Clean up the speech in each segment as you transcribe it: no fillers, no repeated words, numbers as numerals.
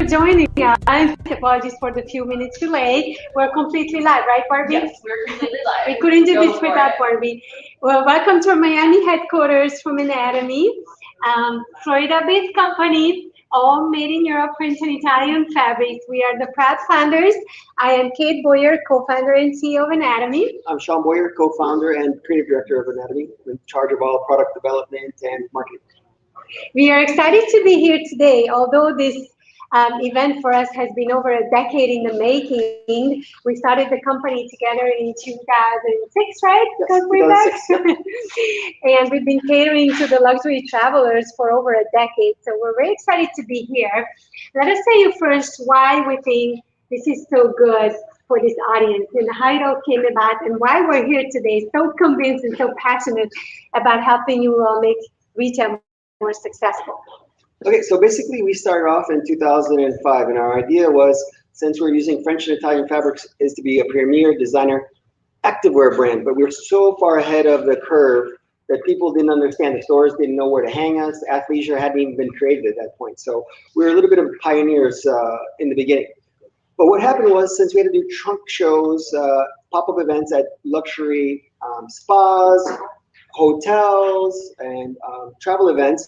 joining us. Apologies for the few minutes delay. We're completely live, right, Barbie? Yes, we're completely live. We couldn't do this without Barbie. Well, welcome to our Miami headquarters from Anatomie, Florida-based company, all made in Europe, French and Italian fabrics. We are the proud founders. I am Kate Boyer, co-founder and CEO of Anatomie. I'm Sean Boyer, co-founder and creative director of Anatomie, in charge of all product development and marketing. We are excited to be here today. Although this event for us has been over a decade in the making, we started the company together in 2006, right? Yes, 2006. And we've been catering to the luxury travelers for over a decade. So we're very excited to be here. Let us tell you first why we think this is so good for this audience and how it all came about and why we're here today, so convinced and so passionate about helping you all make retail more successful. Okay, so basically we started off in 2005, and our idea was, since we're using French and Italian fabrics, is to be a premier designer activewear brand, but we're so far ahead of the curve that people didn't understand. The stores didn't know where to hang us. Athleisure hadn't even been created at that point. So we were a little bit of pioneers in the beginning. But what happened was, since we had to do trunk shows, pop-up events at luxury spas, hotels, and travel events,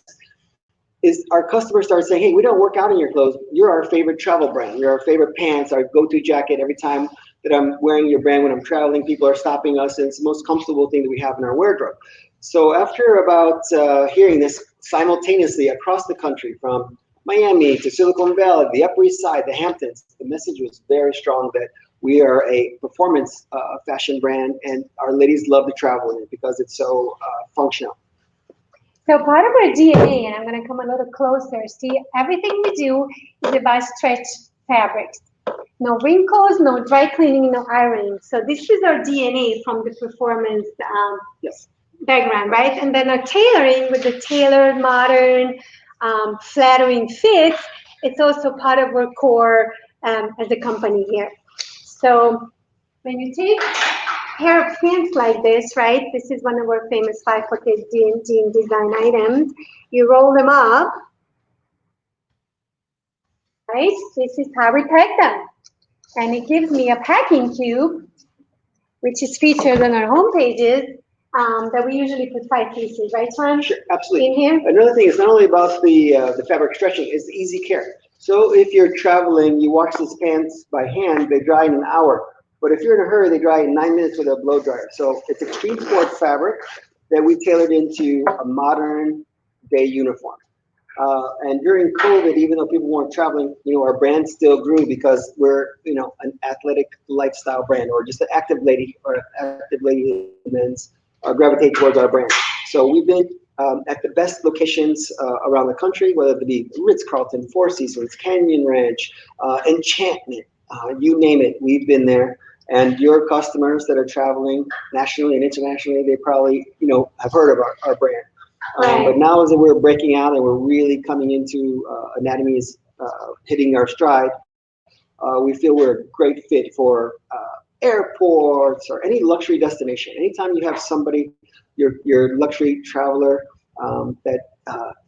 is our customers started saying, hey, we don't work out in your clothes. You're our favorite travel brand. You're our favorite pants, our go-to jacket. Every time that I'm wearing your brand when I'm traveling, people are stopping us, and it's the most comfortable thing that we have in our wardrobe. So after about hearing this simultaneously across the country, from Miami to Silicon Valley, the Upper East Side, the Hamptons, the message was very strong that we are a performance fashion brand, and our ladies love to travel in it because it's so functional. So part of our DNA, and I'm going to come a little closer, see, everything we do is about stretch fabrics. No wrinkles, no dry cleaning, no ironing. So this is our DNA from the performance background, right? And then our tailoring with the tailored, modern, flattering fits, it's also part of our core as a company here. So when you take a pair of pants like this, right? This is one of our famous 5-pocket jean design items. You roll them up, right? This is how we pack them. And it gives me a packing cube, which is featured on our home pages, that we usually put 5 pieces, right, Sean? Sure, absolutely. In here. Another thing is not only about the fabric stretching, it's the easy care. So if you're traveling, you wash these pants by hand, they dry in an hour. But if you're in a hurry, they dry in 9 minutes with a blow dryer. So it's extreme sport fabric that we tailored into a modern day uniform. And during COVID, even though people weren't traveling, our brand still grew because we're, an athletic lifestyle brand, or just an active lady men's gravitate towards our brand. So we've been at the best locations around the country, whether it be Ritz-Carlton, Four Seasons, Canyon Ranch, Enchantment, you name it, we've been there. And your customers that are traveling nationally and internationally, they probably, have heard of our brand. Right. But now as we're breaking out and we're really coming into Anatomie is hitting our stride, we feel we're a great fit for airports or any luxury destination. Anytime you have somebody, your luxury traveler that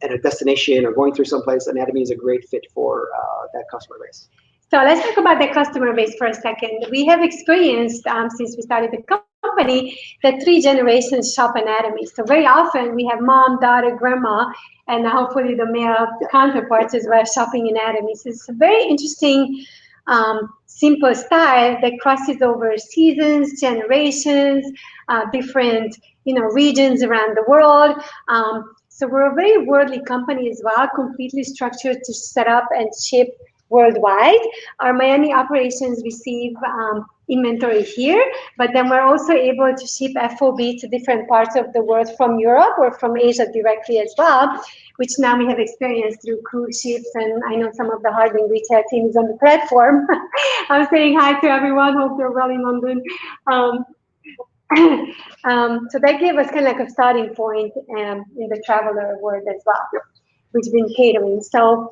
at a destination or going through someplace, Anatomie is a great fit for that customer base. So let's talk about the customer base for a second. We have experienced, since we started the company, that 3 generations shop Anatomie. So very often we have mom, daughter, grandma, and hopefully the male counterparts as well shopping Anatomie. So it's a very interesting, simple style that crosses over seasons, generations, different regions around the world. So we're a very worldly company as well, completely structured to set up and ship worldwide. Our Miami operations receive inventory here, but then we're also able to ship FOB to different parts of the world from Europe or from Asia directly as well, which now we have experienced through cruise ships, and I know some of the Harding retail teams on the platform. I'm saying hi to everyone, hope they're well in London. So that gave us kind of like a starting point in the traveler world as well, which has been catering. So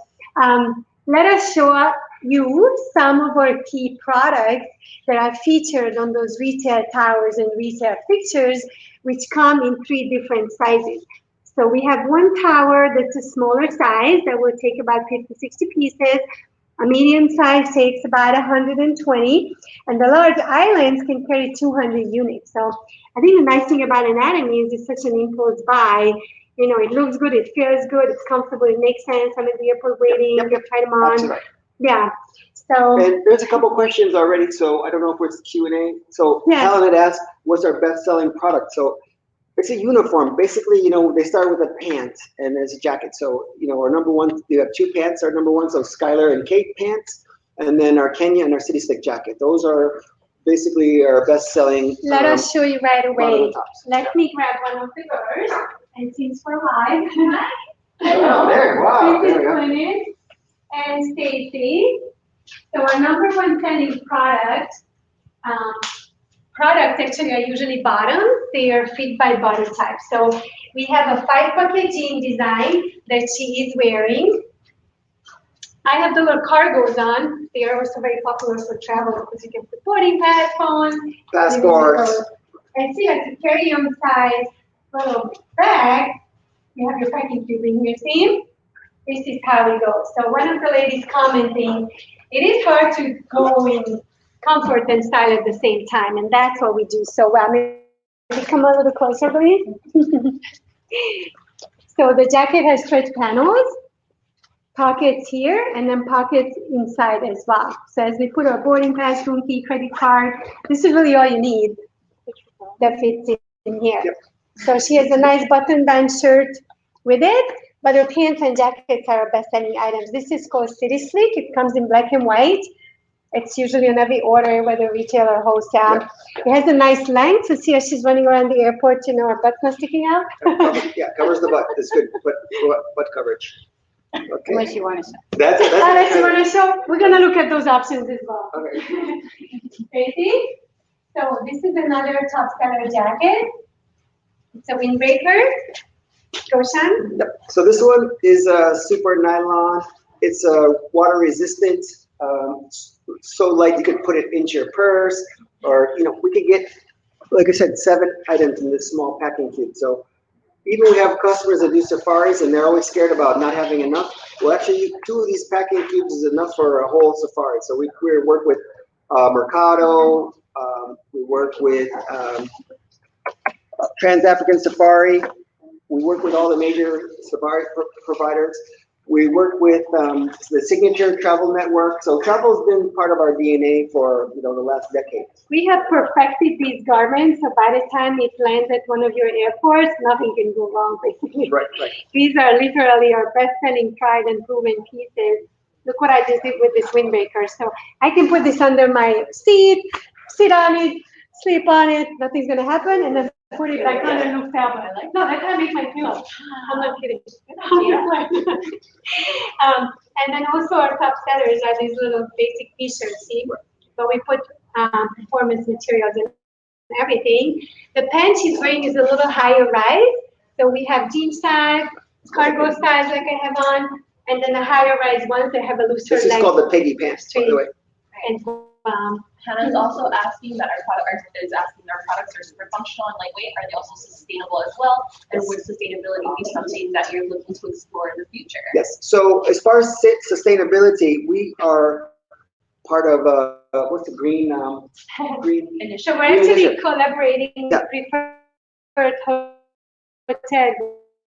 let us show you some of our key products that are featured on those retail towers and retail fixtures, which come in 3 different sizes. So we have one tower that's a smaller size that will take about 50, 60 pieces. A medium size takes about 120, and the large islands can carry 200 units. So I think the nice thing about Anatomy is it's such an impulse buy. You know, it looks good, it feels good, it's comfortable, it makes sense. I'm at the airport waiting, you try them on. Absolutely. Yeah. So and there's a couple questions already, so I don't know if it's Q&A. So Helen had asked, what's our best-selling product? So it's a uniform. Basically, you know, they start with a pant and there's a jacket. So, you know, our number one, we have two pants, our number one, so Skylar and Kate pants, and then our Kenya and our City Slick jacket. Those are basically our best-selling. Let us show you right away. Let me grab one of the girls, and since we're live, oh, there, wow. This is Gwyneth and Stacy. So our number one selling products actually are usually bottoms. They are fit by body type. So we have a 5-pocket jean design that she is wearing. I have the little cargos on. They are also very popular for travel because you can put boarding pass on. Passports. And see, like a carry-on size little bag. You have your packing cube in here. See? This is how it goes. So one of the ladies commenting, it is hard to go in comfort and style at the same time, and that's what we do so well. Maybe come a little closer, please. So the jacket has stretch panels, pockets here, and then pockets inside as well. So as we put our boarding pass, room key, credit card, this is really all you need that fits in here. Yep. So she has a nice button-down shirt with it, but her pants and jackets are our best-selling items. This is called City Slick. It comes in black and white. It's usually on every order, whether retail or wholesale. Yep. It has a nice length. So see how she's running around the airport, you know, her butt's not sticking out? Covers the butt. It's good. Butt coverage. Okay. Unless you want to show. That's it. Unless you want to show. We're going to look at those options as well. Okay. Ready? So this is another top seller jacket. It's a windbreaker. Goshan? Yep. So this one is a super nylon. It's water resistant. So light you could put it into your purse, or you know, we could get, like I said, 7 items in this small packing cube. So even we have customers that do safaris and they're always scared about not having enough. Well, actually, 2 of these packing cubes is enough for a whole safari. So we work with Mercado. We work with Trans-African Safari. We work with all the major safari providers. We work with the Signature Travel Network. So travel's been part of our DNA for the last decade. We have perfected these garments, so by the time it lands at one of your airports, nothing can go wrong, basically. Right. These are literally our best-selling, tried and proven pieces. Look what I just did with this windbreaker. So I can put this under my seat, sit on it, sleep on it, nothing's gonna happen, and then put it back on and look down. No, that kind of makes my pillow. I'm not kidding. And then also our top sellers are these little basic t-shirts, see? So we put performance materials and everything. The pant she's wearing is a little higher rise. So we have jean size, cargo size like I have on, and then the higher rise ones that have a looser leg. This is called the peggy pants, by the way. And Hannah's also asking that our products are super functional and lightweight. Are they also sustainable as well? And would sustainability be something that you're looking to explore in the future? Yes. So as far as sustainability, we are part of what's the green initiative? So we're actually collaborating with Preferred Hotel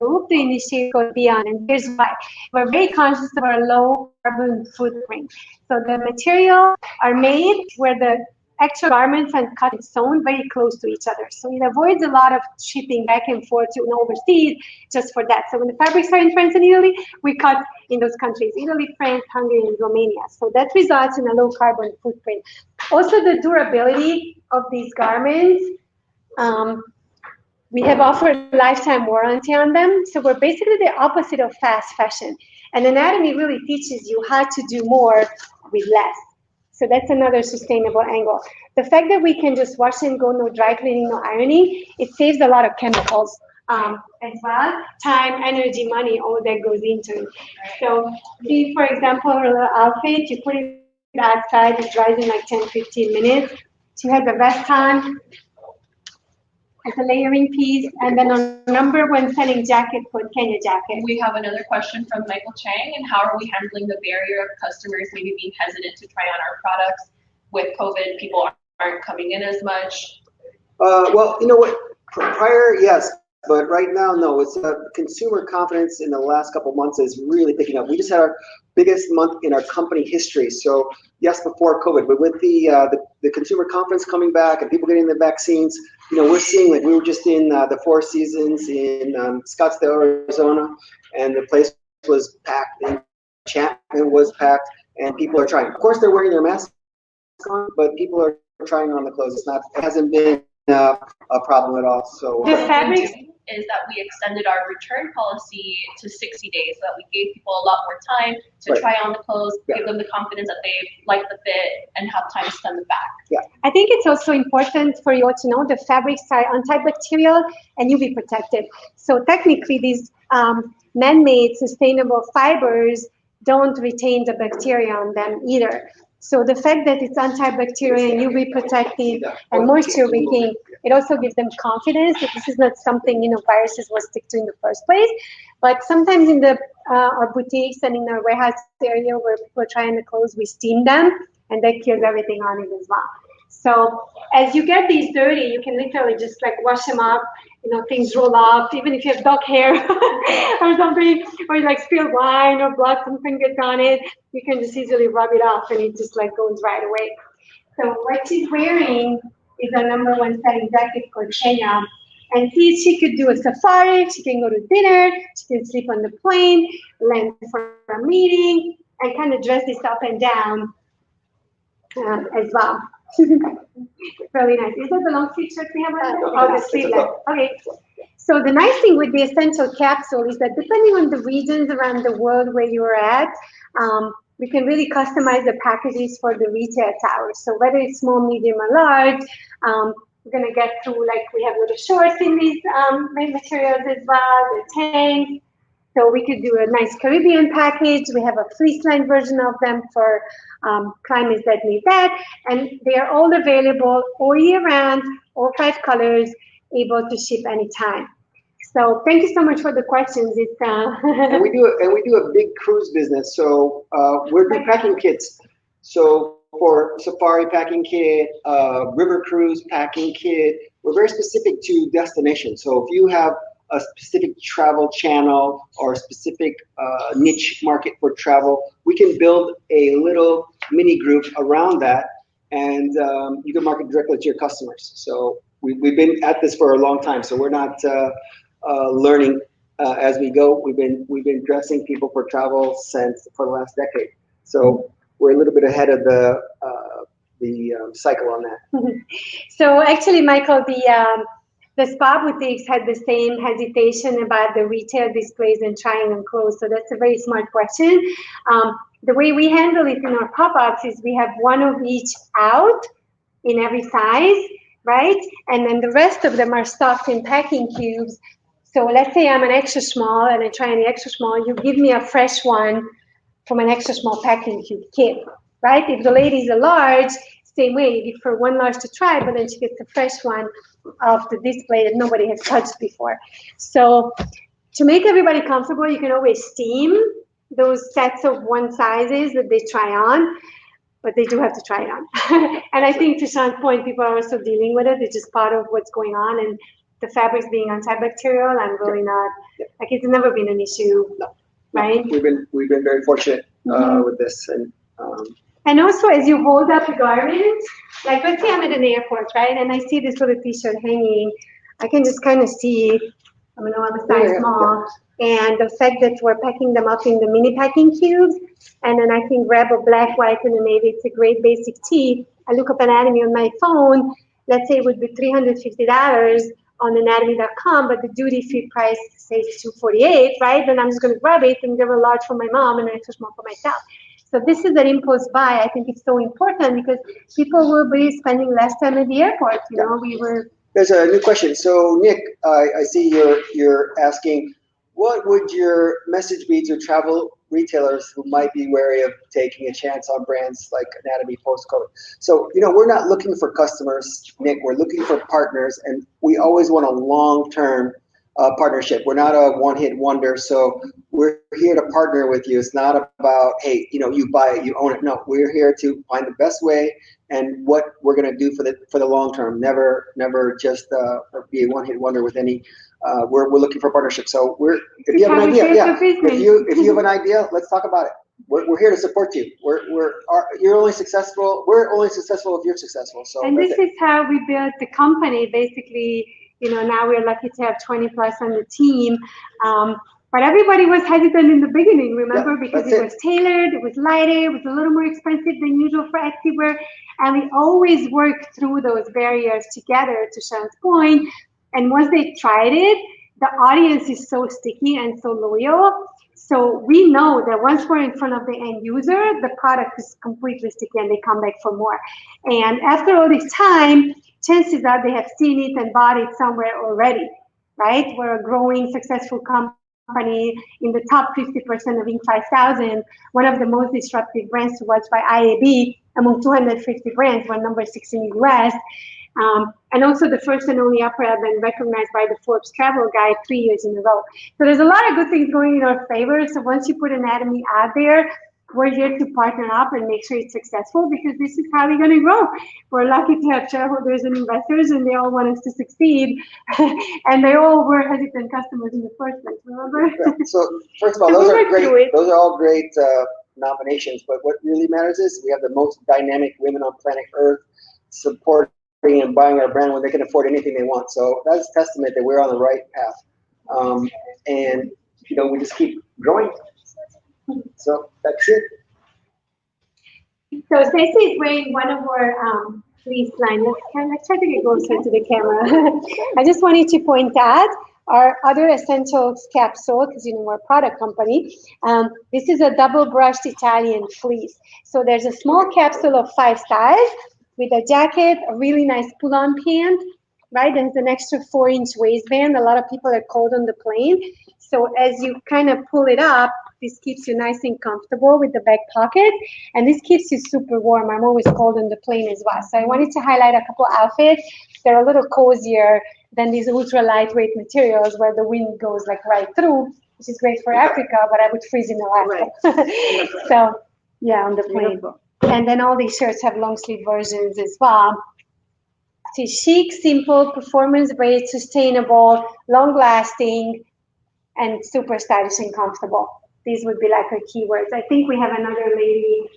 Group, the initiative called Beyond, and here's why. We're very conscious of our low carbon footprint. So the materials are made where the actual garments are cut and sewn very close to each other. So it avoids a lot of shipping back and forth to overseas just for that. So when the fabrics are in France and Italy, we cut in those countries, Italy, France, Hungary, and Romania. So that results in a low carbon footprint. Also the durability of these garments, we have offered lifetime warranty on them. So we're basically the opposite of fast fashion. And Anatomy really teaches you how to do more with less. So that's another sustainable angle. The fact that we can just wash and go, no dry cleaning, no ironing, it saves a lot of chemicals as well. Time, energy, money, all that goes into it. So see, for example, her little outfit, you put it outside, it dries in like 10, 15 minutes. She has a vest on. as a layering piece, and then our #1 selling jacket called Kenya jacket. We have another question from Michael Chang, and how are we handling the barrier of customers maybe being hesitant to try on our products? With COVID, people aren't coming in as much. Well, you know what, prior, yes, but right now, no. It's consumer confidence in the last couple of months is really picking up. We just had our biggest month in our company history. So yes, before COVID, but with the consumer confidence coming back and people getting the vaccines, you know, we're seeing, like, we were just in the Four Seasons in Scottsdale, Arizona, and the place was packed, and Chapman was packed, and people are trying. Of course, they're wearing their masks on, but people are trying on the clothes. It hasn't been a problem at all. So The fabrics is that we extended our return policy to 60 days, so that we gave people a lot more time to Right. try on the clothes, Yeah. give them the confidence that they like the fit, and have time to send them back. I think it's also important for you all to know the fabrics are antibacterial and UV protected. So technically, these man-made sustainable fibers don't retain the bacteria on them either. So the fact that it's antibacterial and UV protected and moisture wicking, it also gives them confidence that this is not something, you know, viruses will stick to in the first place. But sometimes in the our boutiques and in our warehouse area where people are trying the clothes, we steam them, and that kills everything on it as well. So as you get these dirty, you can literally just like wash them up, you know, things roll off, even if you have dog hair or something, or you like spill wine or blood, something gets on it, you can just easily rub it off and it just like goes right away. So what she's wearing is our #1 selling jacket called Kenya. And see, she could do a safari, she can go to dinner, she can sleep on the plane, land for a meeting, and kind of dress this up and down as well. Really nice. Is that the long sleeve shirt we have on there? Oh, the sleeveless. Okay. So the nice thing with the essential capsule is that depending on the regions around the world where you're at, we can really customize the packages for the retail towers. So whether it's small, medium, or large, we're gonna get through, like, we have little shorts in these materials as well, the tanks. So we could do a nice Caribbean package. We have a fleece line version of them for climates that need that. And they are all available all year round, all 5 colors, able to ship anytime. So thank you so much for the questions. It's and we do a big cruise business. So we're doing packing kits. So for safari packing kit, river cruise packing kit, we're very specific to destination. So if you have a specific travel channel or a specific niche market for travel, we can build a little mini group around that, and you can market directly to your customers. So we've been at this for a long time, so we're not learning as we go. We've been dressing people for travel for the last decade. So we're a little bit ahead of the cycle on that. So actually, Michael, the spa boutiques had the same hesitation about the retail displays and trying on clothes. So that's a very smart question. The way we handle it in our pop-ups is we have one of each out in every size, right? And then the rest of them are stocked in packing cubes. So let's say I'm an extra small and I try an extra small, you give me a fresh one from an extra small packing cube kit, right? If the lady's a large, same way, you give her one large to try, but then she gets a fresh one off the display that nobody has touched before. So to make everybody comfortable, you can always steam those sets of one sizes that they try on, but they do have to try it on. And I think to Sean's point, people are also dealing with it. It's just part of what's going on. And the fabrics being antibacterial, I'm really not, like, it's never been an issue, right? We've been very fortunate with this. And also, as you hold up a garment, like let's say I'm at an airport, right, and I see this little t-shirt hanging, I can just kind of see, I'm a size small, and the fact that we're packing them up in the mini packing cubes, and then I can grab a black, white, and a navy. It's a great basic tee. I look up Anatomy on my phone. Let's say it would be $350 on Anatomie.com, but the duty-free price says $248, right? Then I'm just going to grab it and give a large for my mom and an extra small for myself. So this is an impulse buy. I think it's so important because people will be spending less time at the airport. You know, There's a new question. So Nick, I see you're asking, what would your message be to travel retailers who might be wary of taking a chance on brands like Anatomie post-COVID. So, we're not looking for customers, Nick. We're looking for partners, and we always want a long-term partnership. We're not a one-hit wonder, so we're here to partner with you. It's not about, hey, you buy it, you own it. No, we're here to find the best way and what we're going to do for the long term. Never just be a one-hit wonder with any. We're looking for partnership. So if you have an idea, if you have an idea, let's talk about it. We're here to support you. You're only successful. We're only successful if you're successful. So and this is how we built the company. Basically, now we're lucky to have 20 plus on the team. But everybody was hesitant in the beginning, remember, because it was tailored, it was lighter, it was a little more expensive than usual for activewear. And we always worked through those barriers together, to Sean's point. And once they tried it, the audience is so sticky and so loyal. So we know that once we're in front of the end user, the product is completely sticky and they come back for more. And after all this time, chances are they have seen it and bought it somewhere already, right? We're a growing, successful company in the top 50% of Inc. 5000, one of the most disruptive brands to watch by IAB among 250 brands. We're number 6 in the US. And also the first and only opera been recognized by the Forbes Travel Guide 3 years in a row. So there's a lot of good things going in our favor. So once you put Anatomie out there, we're here to partner up and make sure it's successful, because this is how we're going to grow. We're lucky to have shareholders and investors, and they all want us to succeed. And they all were hesitant customers in the first place, remember? So first of all, those are great. Those are all great nominations. But what really matters is we have the most dynamic women on planet Earth supporting and buying our brand when they can afford anything they want. So that's a testament that we're on the right path. And we just keep growing. So that's it. So Stacey is wearing one of our fleece line. Let's try to get closer to the camera. I just wanted to point out our other essentials capsule, because we're a product company. This is a double-brushed Italian fleece. So there's a small capsule of 5 styles with a jacket, a really nice pull-on pant, right? There's an extra 4-inch waistband. A lot of people are cold on the plane. So as you kind of pull it up, this keeps you nice and comfortable with the back pocket, and this keeps you super warm. I'm always cold on the plane as well. So I wanted to highlight a couple outfits. They're a little cozier than these ultra lightweight materials where the wind goes like right through, which is great for Africa, but I would freeze in Alaska. Right. So yeah, on the plane. And then all these shirts have long sleeve versions as well. It's chic, simple, performance grade, sustainable, long lasting, and super stylish and comfortable. These would be like our keywords. I think we have another lady.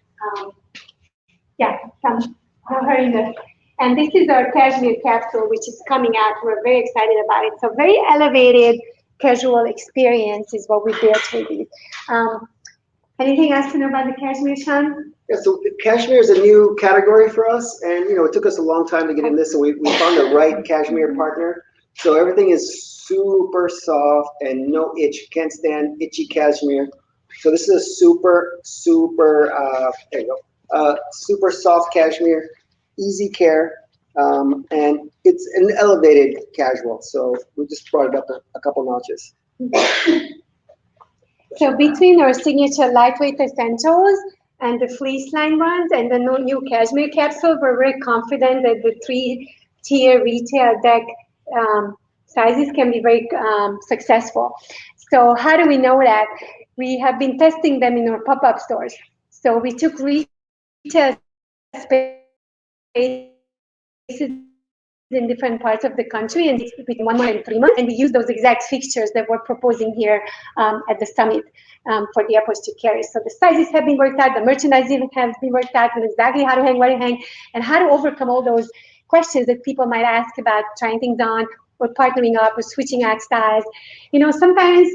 And this is our cashmere capsule, which is coming out. We're very excited about it. So very elevated casual experience is what we built with it. Anything else to know about the cashmere, Sean? Yeah, so the cashmere is a new category for us, and it took us a long time to get in this, so we found the right cashmere partner. So everything is super soft and no itch. You can't stand itchy cashmere. So this is a super soft cashmere, easy care, and it's an elevated casual. So we just brought it up a couple notches. So between our signature lightweight essentials and the fleece line ones and the new cashmere capsule, we're very confident that the 3-tier retail deck sizes can be very successful. So how do we know that? We have been testing them in our pop-up stores. So we took retail spaces in different parts of the country, and between 1 month and 3 months, and we use those exact fixtures that we're proposing here at the summit for the airports to carry. So the sizes have been worked out, the merchandising has been worked out, and exactly how to hang, what to hang, and how to overcome all those questions that people might ask about trying things on or partnering up or switching out styles. Sometimes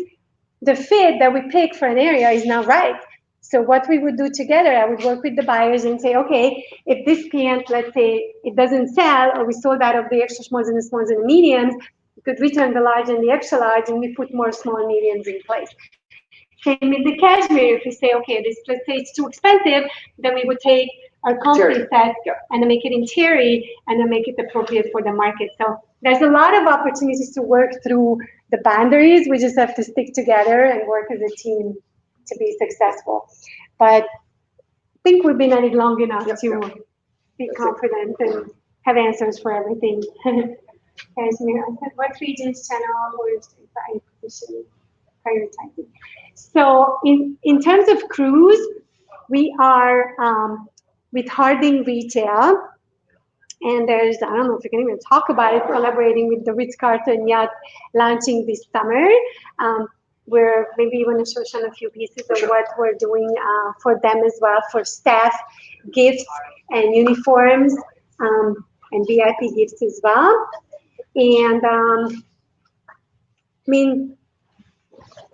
the fit that we pick for an area is not right. So what we would do together, I would work with the buyers and say, okay, if this pant, let's say it doesn't sell, or we sold out of the extra smalls and the smalls and the mediums, we could return the large and the extra large, and we put more small and mediums in place. Same with the cashmere. If we say, okay, this, let's say it's too expensive, then we would take our complete set and then make it in terry and then make it appropriate for the market. So there's a lot of opportunities to work through the boundaries. We just have to stick together and work as a team. to be successful. But I think we've been at it long enough to be confident and have answers for everything. As Mira said, what regions channel was by position prioritizing? So in terms of cruise, we are with Harding Retail, and there's, I don't know if we can even talk about it, collaborating with the Ritz-Carlton Yacht launching this summer. Where maybe you want to show Sean a few pieces of what we're doing for them as well, for staff, gifts and uniforms, and VIP gifts as well. And I mean,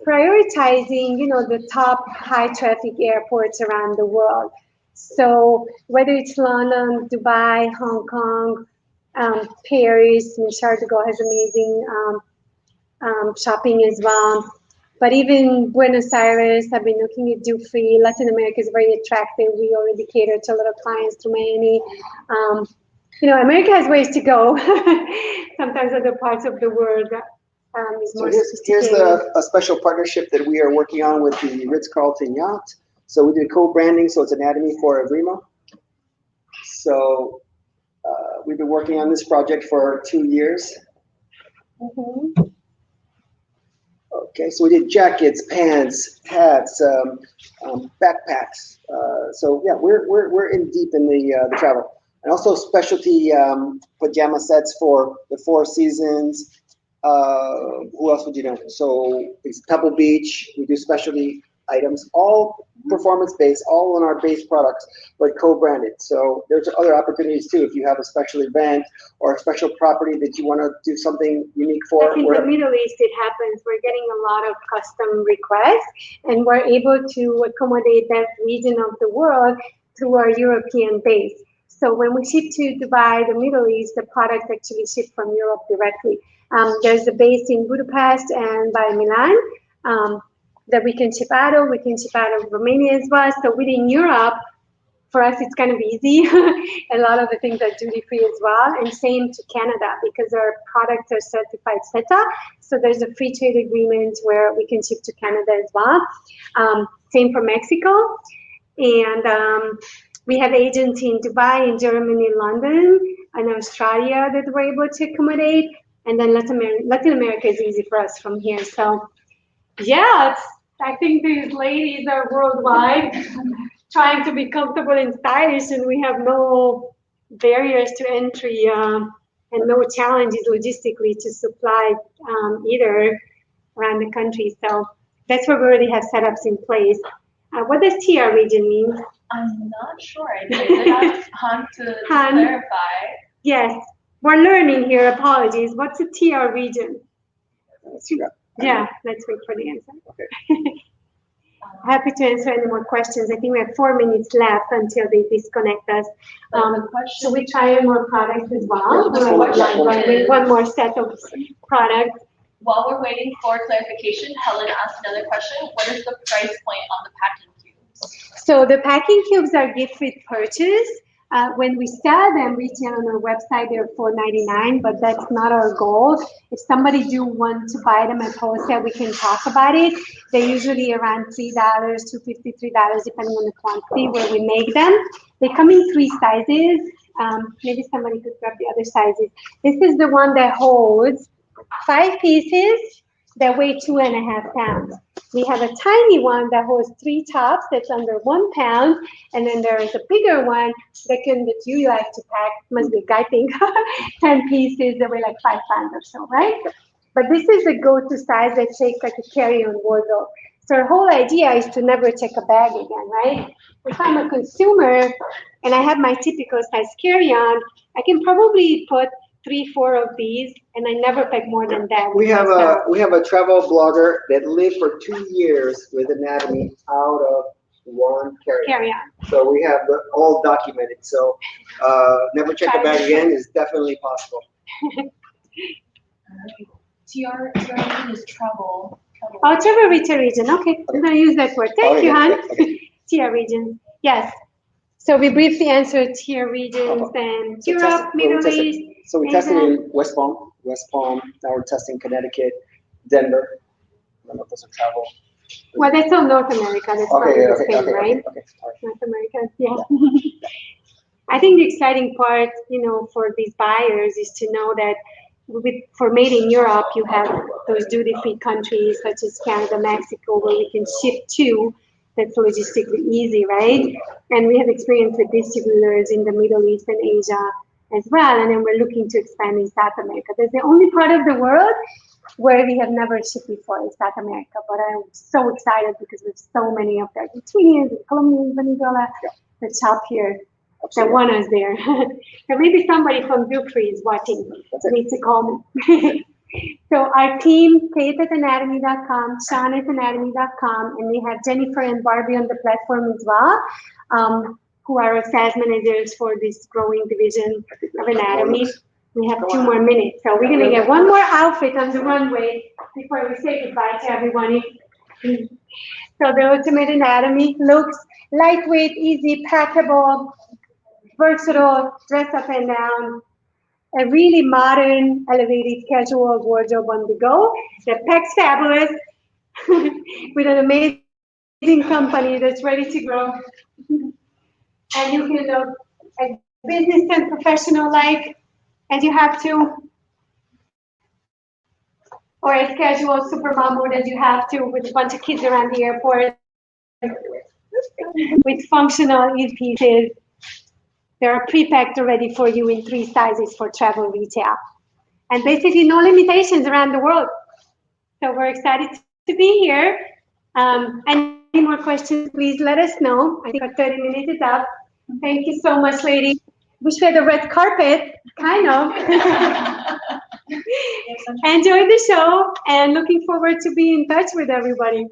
prioritizing, the top high traffic airports around the world. So whether it's London, Dubai, Hong Kong, Paris, Charles de Gaulle has amazing shopping as well. But even Buenos Aires, I've been looking at duty-free. Latin America is very attractive. We already cater to a lot of clients through Miami. America has ways to go. Sometimes other parts of the world is more here's a special partnership that we are working on with the Ritz-Carlton Yacht. So we did co-branding, so it's Anatomie for Agrima. So we've been working on this project for 2 years. Mm-hmm. Okay, so we did jackets, pants, hats, backpacks. So yeah, we're in deep in the travel, and also specialty pajama sets for the Four Seasons. Who else would you know? So it's Pebble Beach. We do specialty items, all performance-based, all on our base products, but co-branded. So there's other opportunities too. If you have a special event or a special property that you want to do something unique for. Like in the Middle East, it happens. We're getting a lot of custom requests, and we're able to accommodate that region of the world through our European base. So when we ship to Dubai, the Middle East, the product actually shipped from Europe directly. There's a base in Budapest and by Milan. That we can ship out of. We can ship out of Romania as well. So within Europe, for us, it's kind of easy. A lot of the things are duty-free as well. And same to Canada, because our products are certified CETA. So there's a free trade agreement where we can ship to Canada as well. Same for Mexico. And we have agents in Dubai, in Germany, London, and Australia that we're able to accommodate. And then Latin America is easy for us from here. So yeah, I think these ladies are worldwide trying to be comfortable and stylish, and we have no barriers to entry and no challenges logistically to supply either around the country. So that's where we already have setups in place. What does TR region mean? I'm not sure. I did ask Han to clarify. Yes, we're learning here. Apologies. What's a TR region? Yeah, let's wait for the answer. Okay. Happy to answer any more questions. I think we have 4 minutes left until they disconnect us. So we try more products as well. One more set of products. While we're waiting for clarification, Helen asked another question. What is the price point on the packing cubes? So the packing cubes are gift with purchase. When we sell them retail on our website, they're $4.99, but that's not our goal. If somebody do want to buy them at wholesale, we can talk about it. They're usually around $3, $2.50, $3, depending on the quantity where we make them. They come in 3 sizes. Maybe somebody could grab the other sizes. This is the one that holds 5 pieces that weigh 2.5 pounds. We have a tiny one that holds 3 tops that's under 1 pound, and then there is a bigger one that you like to pack. Must be a guy thing. 10 pieces that weigh like 5 pounds or so, right? But this is the go-to size that takes like a carry-on wardrobe. So our whole idea is to never check a bag again, right? If I'm a consumer and I have my typical size carry-on, I can probably put 3-4 of these, and I never pack more than that. We have a travel blogger that lived for 2 years with Anatomie out of one carry-on. So we have all documented. So never check a bag again is definitely possible. TR region is travel. Oh, travel retail region. Okay, I'm going to use that word. Thank you, Han. TR region. Yes. So we briefly answered TR regions and Europe, Middle East. So we tested in West Palm. Now we're testing Connecticut, Denver. I don't know if those are travel. Well, that's all North America. That's Okay, probably okay, Spain, okay, right? okay, sorry. North America, yeah. I think the exciting part, for these buyers is to know that for made in Europe, you have those duty-free countries such as Canada, Mexico, where we can ship to. That's logistically easy, right? And we have experience with distributors in the Middle East and Asia as well. And then we're looking to expand in South America. That's the only part of the world where we have never shipped before in South America. But I'm so excited because we have so many of the Argentinians, and Colombians, Venezuela that shop here. That want us there. So maybe somebody from Dupree is watching. Needs to call me. So our team, Kate at Anatomie.com, Sean at Anatomie.com, and we have Jennifer and Barbie on the platform as well, who are our sales managers for this growing division of Anatomy. We have 2 more minutes. So we're going to get one more outfit on the runway before we say goodbye to everybody. So the Ultimate Anatomy looks lightweight, easy, packable, versatile, dress up and down, a really modern, elevated, casual wardrobe on the go. The pack's fabulous with an amazing company that's ready to grow. And you can look a business and professional like as you have to, or as casual super mom mode as you have to with a bunch of kids around the airport with functional ease pieces. They are pre-packed already for you in 3 sizes for travel retail. And basically no limitations around the world. So we're excited to be here. Any more questions, please let us know. I think our 30 minutes is up. Thank you so much, ladies. Wish we had a red carpet, kind of. Enjoy the show and looking forward to being in touch with everybody.